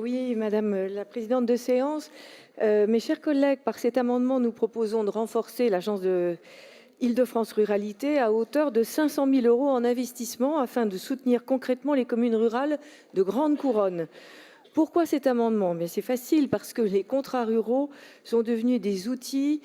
Oui, Madame la présidente de séance, mes chers collègues, par cet amendement, nous proposons de renforcer l'agence de Île-de-France Ruralité à hauteur de 500 000 € en investissement afin de soutenir concrètement les communes rurales de grande couronne. Pourquoi cet amendement? Mais c'est facile, parce que les contrats ruraux sont devenus des outils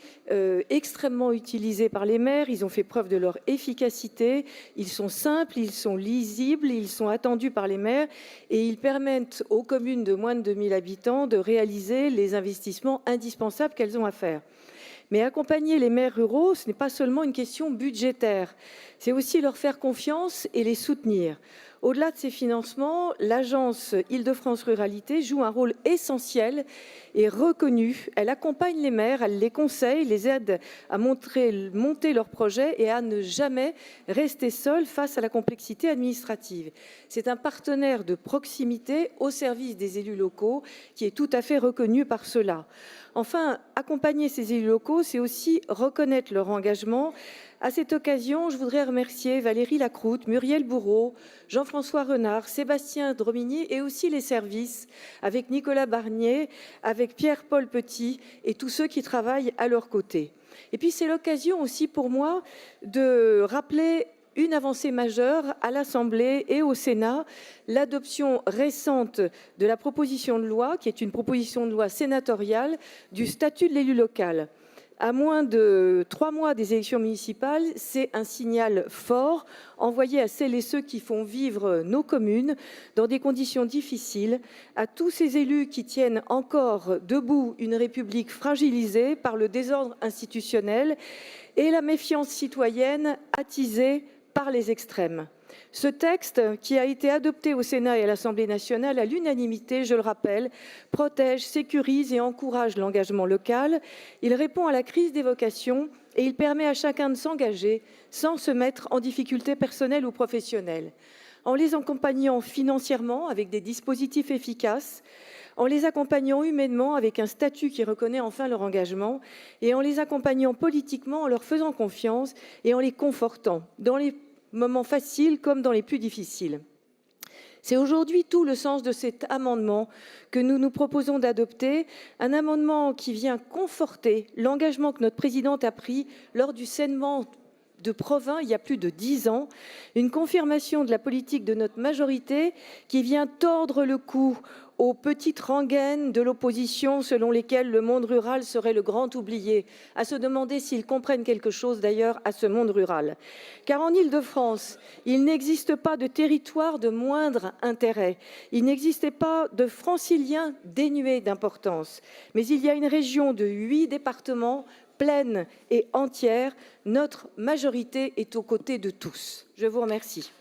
extrêmement utilisés par les maires. Ils ont fait preuve de leur efficacité. Ils sont simples, ils sont lisibles, ils sont attendus par les maires et ils permettent aux communes de moins de 2000 habitants de réaliser les investissements indispensables qu'elles ont à faire. Mais accompagner les maires ruraux, ce n'est pas seulement une question budgétaire, c'est aussi leur faire confiance et les soutenir. Au-delà de ces financements, l'agence Île-de-France Ruralité joue un rôle essentiel et reconnu. Elle accompagne les maires, elle les conseille, les aide à monter leurs projets et à ne jamais rester seuls face à la complexité administrative. C'est un partenaire de proximité au service des élus locaux qui est tout à fait reconnu par cela. Enfin, accompagner ces élus locaux, c'est aussi reconnaître leur engagement. À cette occasion, je voudrais remercier Valérie Lacroute, Muriel Bourreau, Jean-François Renard, Sébastien Dromigny et aussi les services, avec Nicolas Barnier, avec Pierre-Paul Petit et tous ceux qui travaillent à leur côté. Et puis c'est l'occasion aussi pour moi de rappeler une avancée majeure à l'Assemblée et au Sénat, l'adoption récente de la proposition de loi, qui est une proposition de loi sénatoriale, du statut de l'élu local. À moins de 3 mois des élections municipales, c'est un signal fort envoyé à celles et ceux qui font vivre nos communes dans des conditions difficiles, à tous ces élus qui tiennent encore debout une République fragilisée par le désordre institutionnel et la méfiance citoyenne attisée par les extrêmes. Ce texte, qui a été adopté au Sénat et à l'Assemblée nationale à l'unanimité, je le rappelle, protège, sécurise et encourage l'engagement local. Il répond à la crise des vocations et il permet à chacun de s'engager sans se mettre en difficulté personnelle ou professionnelle. En les accompagnant financièrement avec des dispositifs efficaces, en les accompagnant humainement avec un statut qui reconnaît enfin leur engagement et en les accompagnant politiquement en leur faisant confiance et en les confortant dans les moments faciles comme dans les plus difficiles. C'est aujourd'hui tout le sens de cet amendement que nous nous proposons d'adopter, un amendement qui vient conforter l'engagement que notre présidente a pris lors du scènement de Provins il y a plus de 10 ans, une confirmation de la politique de notre majorité qui vient tordre le cou aux petites rengaines de l'opposition selon lesquelles le monde rural serait le grand oublié, à se demander s'ils comprennent quelque chose d'ailleurs à ce monde rural. Car en Île-de-France, il n'existe pas de territoire de moindre intérêt, il n'existait pas de francilien dénué d'importance, mais il y a une région de 8 départements pleine et entière. Notre majorité est aux côtés de tous. Je vous remercie.